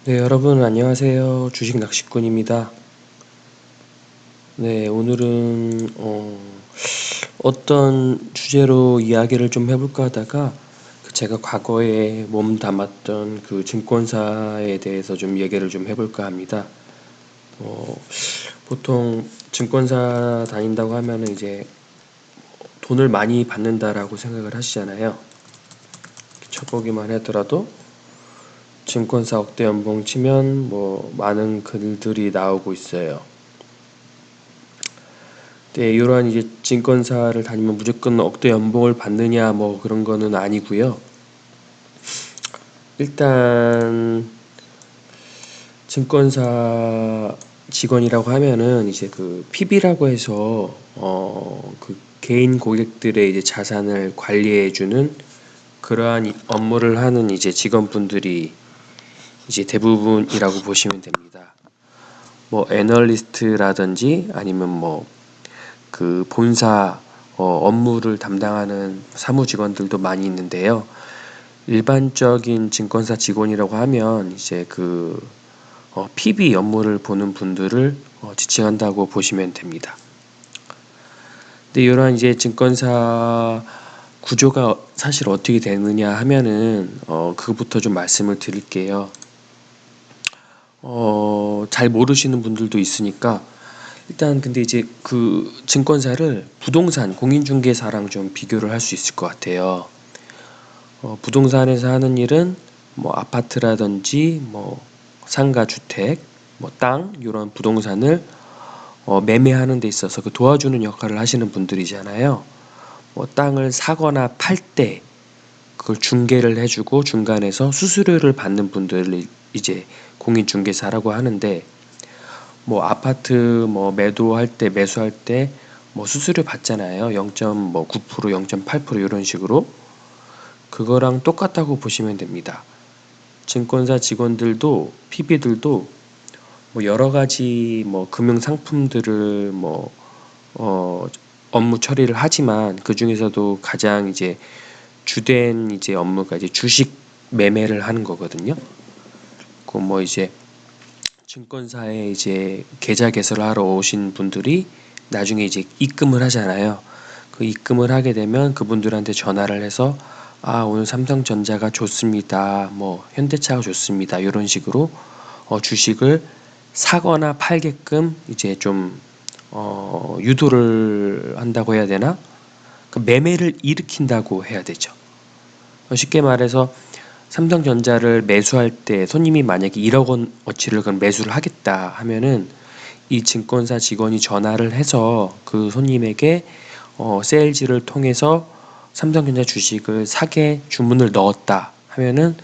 네, 여러분 안녕하세요. 주식 낚시꾼입니다. 네, 오늘은 어떤 주제로 이야기를 좀 해볼까 하다가 제가 과거에 몸담았던 그 증권사에 대해서 좀 얘기를 좀 해볼까 합니다. 어, 보통 증권사 다닌다고 하면은 이제 돈을 많이 받는다라고 생각을 하시잖아요. 쳐보기만 하더라도 증권사 억대 연봉 치면 뭐 많은 글들이 나오고 있어요. 네, 이러한 이제 증권사를 다니면 무조건 억대 연봉을 받느냐 뭐 그런 거는 아니고요. 일단 증권사 직원이라고 하면은 이제 그 PB라고 해서 그 개인 고객들의 이제 자산을 관리해 주는 그러한 업무를 하는 이제 직원분들이 이제 대부분이라고 보시면 됩니다. 뭐 애널리스트라든지 아니면 뭐 그 본사 업무를 담당하는 사무 직원들도 많이 있는데요. 일반적인 증권사 직원이라고 하면 이제 그 PB 업무를 보는 분들을 지칭한다고 보시면 됩니다. 근데 이러한 이제 증권사 구조가 사실 어떻게 되느냐 하면은 그것부터 좀 말씀을 드릴게요. 잘 모르시는 분들도 있으니까 일단 근데 이제 그 증권사를 부동산 공인중개사랑 좀 비교를 할 수 있을 것 같아요. 부동산에서 하는 일은 뭐 아파트라든지 뭐 상가 주택, 뭐 땅 이런 부동산을 매매하는 데 있어서 그 도와주는 역할을 하시는 분들이잖아요. 뭐 땅을 사거나 팔 때 그걸 중개를 해주고 중간에서 수수료를 받는 분들을 이제 공인중개사라고 하는데 뭐 아파트 뭐 매도할 때 매수할 때 뭐 수수료 받잖아요. 0.9% 0.8% 이런 식으로 그거랑 똑같다고 보시면 됩니다. 증권사 직원들도 PB들도 뭐 여러 가지 뭐 금융 상품들을 뭐 어, 업무 처리를 하지만 그 중에서도 가장 이제 주된 이제 업무가 이제 주식 매매를 하는 거거든요. 그 뭐 이제 증권사에 이제 계좌 개설을 하러 오신 분들이 나중에 이제 입금을 하잖아요. 그 입금을 하게 되면 그분들한테 전화를 해서 아, 오늘 삼성전자가 좋습니다. 뭐 현대차가 좋습니다. 이런 식으로 주식을 사거나 팔게끔 이제 좀 유도를 한다고 해야 되나? 그 매매를 일으킨다고 해야 되죠. 쉽게 말해서 삼성전자를 매수할 때 손님이 만약에 1억 원어치를 그럼 매수를 하겠다 하면은 이 증권사 직원이 전화를 해서 그 손님에게 세일즈를 통해서 삼성전자 주식을 사게 주문을 넣었다 하면은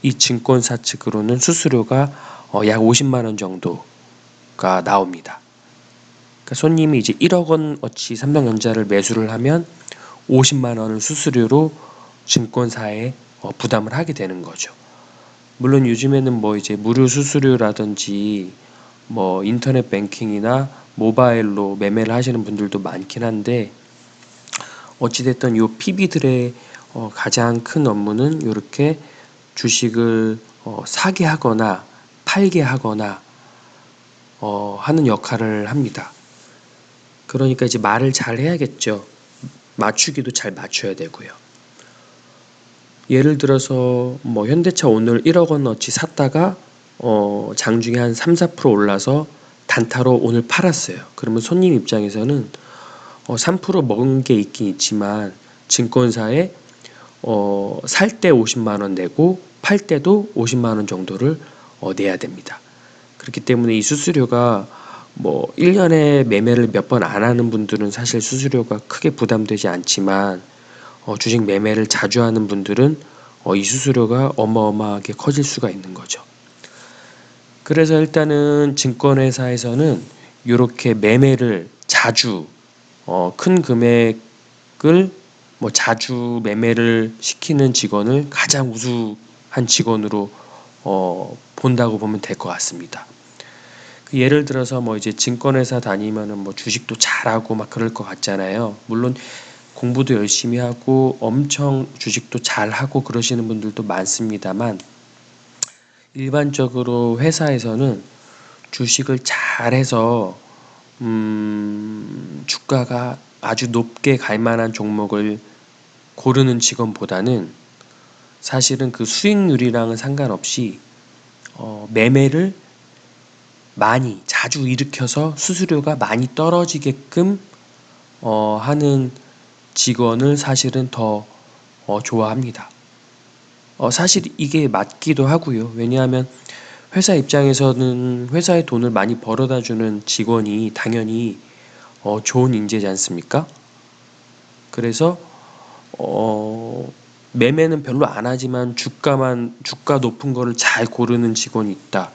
이 증권사 측으로는 수수료가 약 50만 원 정도가 나옵니다. 그러니까 손님이 이제 1억 원어치 삼성전자를 매수를 하면 50만 원을 수수료로 증권사에 부담을 하게 되는 거죠. 물론 요즘에는 뭐 이제 무료 수수료라든지 뭐 인터넷 뱅킹이나 모바일로 매매를 하시는 분들도 많긴 한데 어찌됐든 요 PB들의 가장 큰 업무는 이렇게 주식을 사게 하거나 팔게 하거나 하는 역할을 합니다. 그러니까 이제 말을 잘 해야겠죠. 맞추기도 잘 맞춰야 되고요. 예를 들어서 뭐 현대차 오늘 1억 원어치 샀다가 장중에 한 3, 4% 올라서 단타로 오늘 팔았어요. 그러면 손님 입장에서는 3% 먹은 게 있긴 있지만 증권사에 살 때 50만 원 내고 팔 때도 50만 원 정도를 내야 됩니다. 그렇기 때문에 이 수수료가 뭐 1년에 매매를 몇 번 안 하는 분들은 사실 수수료가 크게 부담되지 않지만 주식 매매를 자주 하는 분들은 이 수수료가 어마어마하게 커질 수가 있는 거죠. 그래서 일단은 증권회사에서는 이렇게 매매를 자주 큰 금액을 뭐 자주 매매를 시키는 직원을 가장 우수한 직원으로 본다고 보면 될 것 같습니다. 그 예를 들어서 뭐 이제 증권회사 다니면은 뭐 주식도 잘하고 막 그럴 것 같잖아요. 물론 공부도 열심히 하고 엄청 주식도 잘하고 그러시는 분들도 많습니다만 일반적으로 회사에서는 주식을 잘해서 주가가 아주 높게 갈 만한 종목을 고르는 직원보다는 사실은 그 수익률이랑은 상관없이 매매를 많이 자주 일으켜서 수수료가 많이 떨어지게끔 하는 직원을 사실은 더 좋아합니다. 사실 이게 맞기도 하고요. 왜냐하면 회사 입장에서는 회사에 돈을 많이 벌어다 주는 직원이 당연히 좋은 인재지 않습니까? 그래서 매매는 별로 안 하지만 주가 높은 거를 잘 고르는 직원이 있다.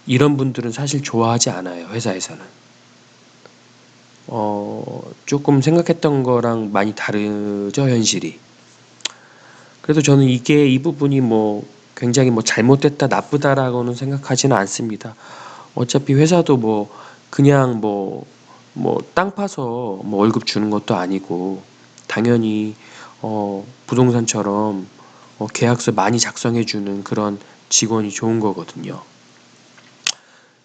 이런 분들은 사실 좋아하지 않아요, 회사에서는. 조금 생각했던 거랑 많이 다르죠, 현실이. 그래서 저는 이 부분이 뭐 굉장히 뭐 잘못됐다, 나쁘다라고는 생각하지는 않습니다. 어차피 회사도 뭐 그냥 땅 파서 뭐 월급 주는 것도 아니고 당연히 부동산처럼 계약서 많이 작성해 주는 그런 직원이 좋은 거거든요.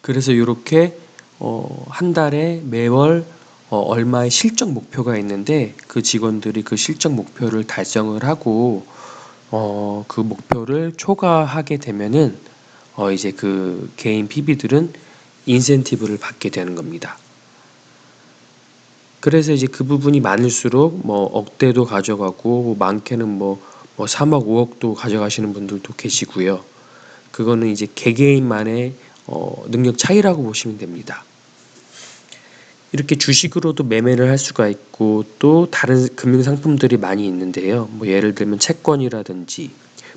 그래서 이렇게 한 달에 매월 얼마의 실적 목표가 있는데 그 직원들이 그 실적 목표를 달성을 하고 그 목표를 초과하게 되면은 이제 그 개인 PB들은 인센티브를 받게 되는 겁니다. 그래서 이제 그 부분이 많을수록 뭐 억대도 가져가고 많게는 뭐 3억, 5억도 가져가시는 분들도 계시고요. 그거는 이제 개개인만의 능력 차이라고 보시면 됩니다. 이렇게 주식으로도 매매를 할 수가 있고 또 다른 금융 상품들이 많이 있는데요. 뭐 예를 들면 채권이라든지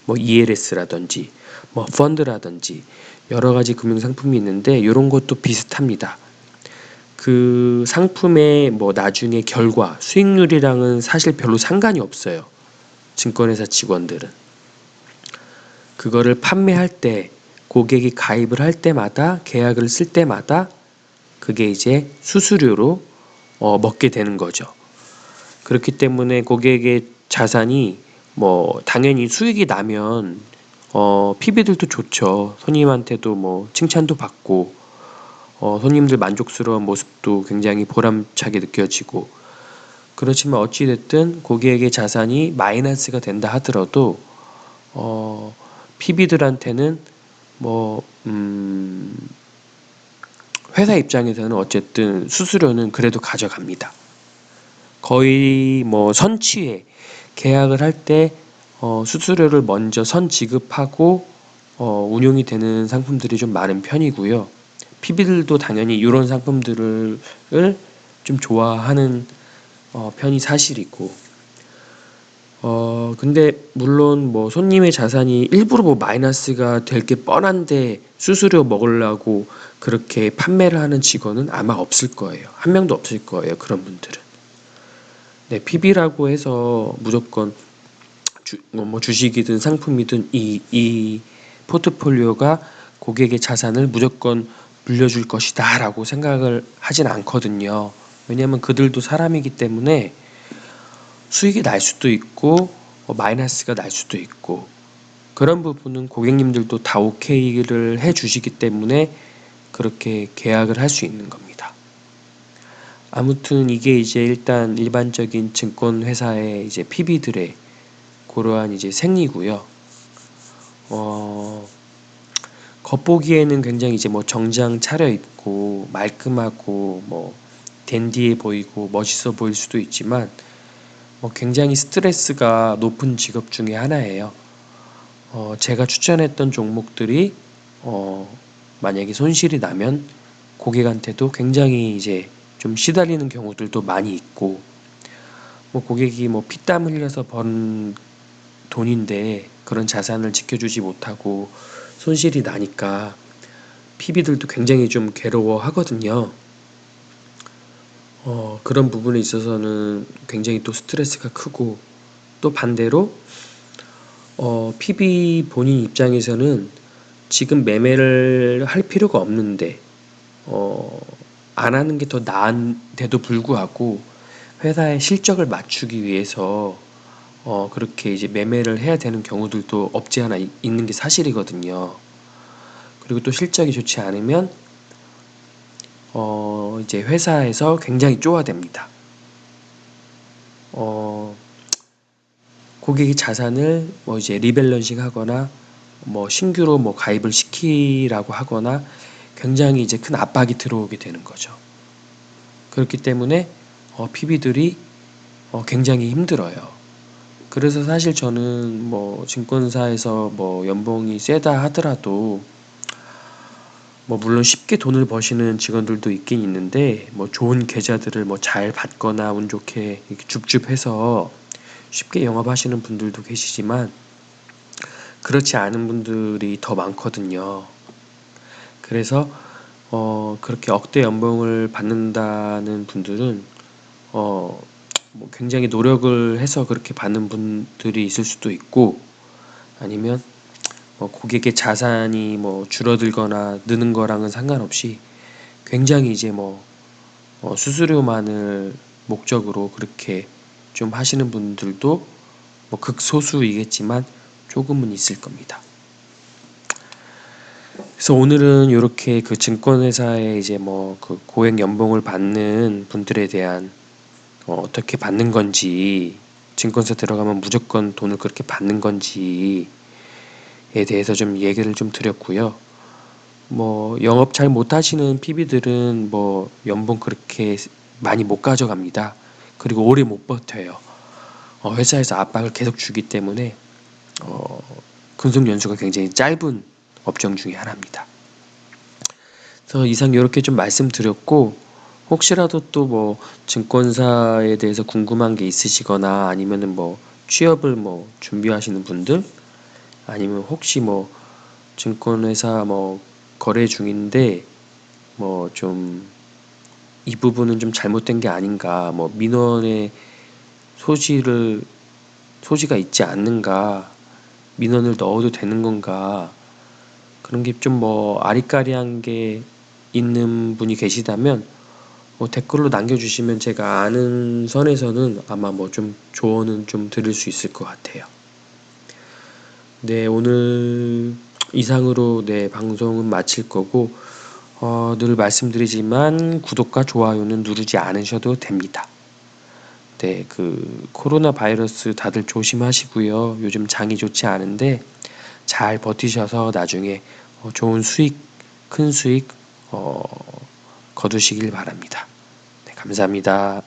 뭐 ELS라든지 뭐 펀드라든지 여러 가지 금융 상품이 있는데 이런 것도 비슷합니다. 그 상품의 뭐 나중에 결과 수익률이랑은 사실 별로 상관이 없어요. 증권회사 직원들은 그거를 판매할 때 고객이 가입을 할 때마다 계약을 쓸 때마다 그게 이제 수수료로 먹게 되는 거죠. 그렇기 때문에 고객의 자산이 뭐 당연히 수익이 나면 PB들도 좋죠. 손님한테도 뭐 칭찬도 받고 손님들 만족스러운 모습도 굉장히 보람차게 느껴지고 그렇지만 어찌됐든 고객의 자산이 마이너스가 된다 하더라도 PB들한테는 뭐 회사 입장에서는 어쨌든 수수료는 그래도 가져갑니다. 거의 뭐 선취에 계약을 할 때 수수료를 먼저 선 지급하고 운용이 되는 상품들이 좀 많은 편이고요. PB들도 당연히 이런 상품들을 좀 좋아하는 편이 사실이고 근데 물론 뭐 손님의 자산이 일부러 뭐 마이너스가 될 게 뻔한데 수수료 먹으려고 그렇게 판매를 하는 직원은 아마 없을 거예요. 한 명도 없을 거예요. 그런 분들은. 네, PB라고 해서 무조건 뭐 주식이든 상품이든 이 포트폴리오가 고객의 자산을 무조건 물려줄 것이다라고 생각을 하진 않거든요. 왜냐하면 그들도 사람이기 때문에 수익이 날 수도 있고 마이너스가 날 수도 있고 그런 부분은 고객님들도 다 오케이를 해 주시기 때문에 그렇게 계약을 할 수 있는 겁니다. 아무튼 이게 이제 일단 일반적인 증권회사의 이제 PB들의 그러한 이제 생리고요. 어, 겉보기에는 굉장히 이제 뭐 정장 차려입고 말끔하고 뭐 댄디해 보이고 멋있어 보일 수도 있지만 굉장히 스트레스가 높은 직업 중에 하나예요. 제가 추천했던 종목들이 만약에 손실이 나면 고객한테도 굉장히 이제 좀 시달리는 경우들도 많이 있고 뭐 고객이 뭐 피땀 흘려서 번 돈인데 그런 자산을 지켜주지 못하고 손실이 나니까 PB들도 굉장히 좀 괴로워하거든요. 그런 부분에 있어서는 굉장히 또 스트레스가 크고 또 반대로 PB 본인 입장에서는 지금 매매를 할 필요가 없는데 안 하는 게 더 나은데도 불구하고 회사의 실적을 맞추기 위해서 그렇게 이제 매매를 해야 되는 경우들도 없지 않아 있는 게 사실이거든요. 그리고 또 실적이 좋지 않으면 이제 회사에서 굉장히 쪼아댑니다. 고객의 자산을 뭐 이제 리밸런싱 하거나 뭐 신규로 뭐 가입을 시키라고 하거나 굉장히 이제 큰 압박이 들어오게 되는 거죠. 그렇기 때문에 PB들이 굉장히 힘들어요. 그래서 사실 저는 뭐 증권사에서 뭐 연봉이 세다 하더라도 뭐 물론 쉽게 돈을 버시는 직원들도 있긴 있는데 뭐 좋은 계좌들을 뭐 잘 받거나 운 좋게 이렇게 줍줍해서 쉽게 영업하시는 분들도 계시지만 그렇지 않은 분들이 더 많거든요. 그래서 그렇게 억대 연봉을 받는다는 분들은 뭐 굉장히 노력을 해서 그렇게 받는 분들이 있을 수도 있고 아니면 뭐 고객의 자산이 뭐 줄어들거나 느는 거랑은 상관없이 굉장히 이제 뭐 수수료만을 목적으로 그렇게 좀 하시는 분들도 뭐 극소수이겠지만 조금은 있을 겁니다. 그래서 오늘은 이렇게 그 증권회사에 이제 뭐 그 고액 연봉을 받는 분들에 대한 어떻게 받는 건지, 증권사 들어가면 무조건 돈을 그렇게 받는 건지에 대해서 좀 얘기를 좀 드렸고요. 뭐 영업 잘 못하시는 PB들은 뭐 연봉 그렇게 많이 못 가져갑니다. 그리고 오래 못 버텨요. 회사에서 압박을 계속 주기 때문에 근속 연수가 굉장히 짧은 업종 중에 하나입니다. 그래서 이상 이렇게 좀 말씀드렸고 혹시라도 또 뭐 증권사에 대해서 궁금한 게 있으시거나 아니면은 뭐 취업을 뭐 준비하시는 분들 아니면 혹시 뭐 증권회사 뭐 거래 중인데 뭐 좀 이 부분은 좀 잘못된 게 아닌가 뭐 민원의 소지가 있지 않는가 민원을 넣어도 되는 건가 그런 게 좀 뭐 아리까리한 게 있는 분이 계시다면 뭐 댓글로 남겨주시면 제가 아는 선에서는 아마 뭐 좀 조언은 좀 드릴 수 있을 것 같아요. 네, 오늘 이상으로 네, 방송은 마칠 거고, 늘 말씀드리지만 구독과 좋아요는 누르지 않으셔도 됩니다. 네, 그 코로나 바이러스 다들 조심하시고요. 요즘 장이 좋지 않은데 잘 버티셔서 나중에 좋은 수익, 큰 수익 거두시길 바랍니다. 네, 감사합니다.